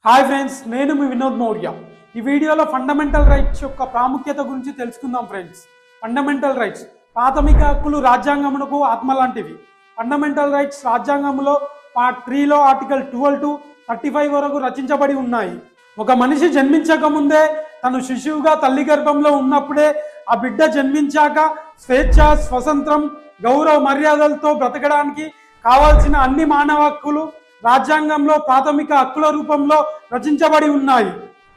Hi friends, నేను మీ వినోద్ మౌర్య. ఈ వీడియోలో ఫండమెంటల్ రైట్స్ యొక్క ప్రాముఖ్యత గురించి తెలుసుకుందాం ఫ్రెండ్స్. ఫండమెంటల్ రైట్స్ ప్రాథమిక హక్కులు రాజ్యాంగమునకు ఆత్మ లాంటివి. ఫండమెంటల్ రైట్స్ రాజ్యాంగంలో పార్ట్ 3లో ఆర్టికల్ 12 to 35 వరకు రచించబడి ఉన్నాయి. ఒక మనిషి జన్మించక ముందే తను శిశువుగా తల్లి గర్భంలో ఉన్నప్పుడే ఆ బిడ్డ జన్మించాక స్వేచ్ఛ, స్వతంత్రం, గౌరవ మర్యాదలతో బ్రతకడానికి కావాల్సిన అన్ని మానవ హక్కులు రాజ్యాంగంలో ప్రాథమిక హక్కుల రూపంలో రచించబడి ఉన్నాయి.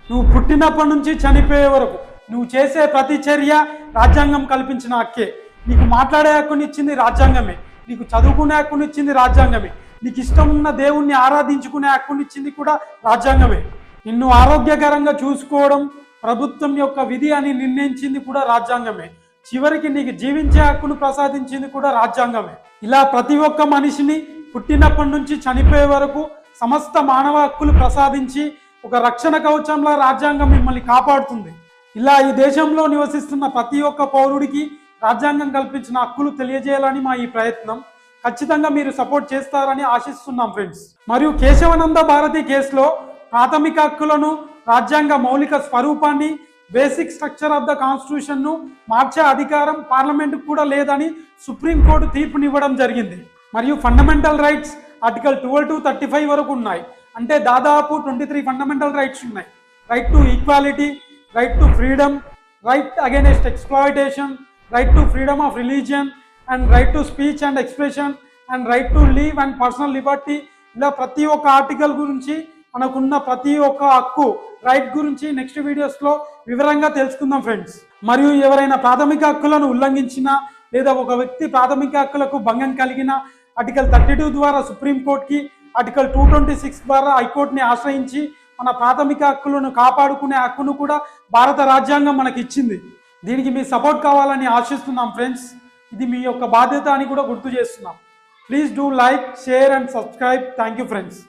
నువ్వు పుట్టినప్పటి నుంచి చనిపోయే వరకు నువ్వు చేసే ప్రతి చర్య రాజ్యాంగం కల్పించిన హక్కే. నీకు మాట్లాడే హక్కునిచ్చింది రాజ్యాంగమే, నీకు చదువుకునే హక్కునిచ్చింది రాజ్యాంగమే, నీకు ఇష్టం ఉన్న దేవుణ్ణి ఆరాధించుకునే హక్కునిచ్చింది కూడా రాజ్యాంగమే. నిన్ను ఆరోగ్యకరంగా చూసుకోవడం ప్రభుత్వం యొక్క విధి అని నిర్ణయించింది కూడా రాజ్యాంగమే. చివరికి నీకు జీవించే హక్కును ప్రసాదించింది కూడా రాజ్యాంగమే. ఇలా ప్రతి ఒక్క మనిషిని పుట్టినప్పటి నుంచి చనిపోయే వరకు సమస్త మానవ హక్కులు ప్రసాదించి ఒక రక్షణ కవచంలా రాజ్యాంగం మిమ్మల్ని కాపాడుతుంది. ఇలా ఈ దేశంలో నివసిస్తున్న ప్రతి ఒక్క పౌరుడికి రాజ్యాంగం కల్పించిన హక్కులు తెలియజేయాలని మా ఈ ప్రయత్నం. ఖచ్చితంగా మీరు సపోర్ట్ చేస్తారని ఆశిస్తున్నాం ఫ్రెండ్స్. మరియు కేశవానంద భారతి కేసులో ప్రాథమిక హక్కులను, రాజ్యాంగ మౌలిక స్వరూపాన్ని, బేసిక్ స్ట్రక్చర్ ఆఫ్ ద కాన్స్టిట్యూషన్ను మార్చే అధికారం పార్లమెంటుకు కూడా లేదని సుప్రీంకోర్టు తీర్పునివ్వడం జరిగింది. మరియు ఫండమెంటల్ రైట్స్ ఆర్టికల్ 12 to 35 వరకు ఉన్నాయి. అంటే దాదాపు 23 ఫండమెంటల్ రైట్స్ ఉన్నాయి. Right to equality, right to freedom, right against exploitation, right to freedom of religion and right to speech and expression and right to leave and personal Liberty. ఇలా ప్రతి ఒక్క article గురించి, మనకున్న ప్రతి ఒక్క హక్కు రైట్ గురించి నెక్స్ట్ వీడియోస్లో వివరంగా తెలుసుకుందాం ఫ్రెండ్స్. మరియు ఎవరైనా ప్రాథమిక హక్కులను ఉల్లంఘించినా లేదా ఒక వ్యక్తి ప్రాథమిక హక్కులకు భంగం కలిగిన ఆర్టికల్ 32 ద్వారా సుప్రీంకోర్టుకి, ఆర్టికల్ 226 ద్వారా హైకోర్టుని ఆశ్రయించి మన ప్రాథమిక హక్కులను కాపాడుకునే హక్కును కూడా భారత రాజ్యాంగం మనకి ఇచ్చింది. దీనికి మీ సపోర్ట్ కావాలని ఆశిస్తున్నాం ఫ్రెండ్స్. ఇది మీ యొక్క బాధ్యత అని కూడా గుర్తు చేస్తున్నాం. Please do like, share and subscribe. Thank you friends.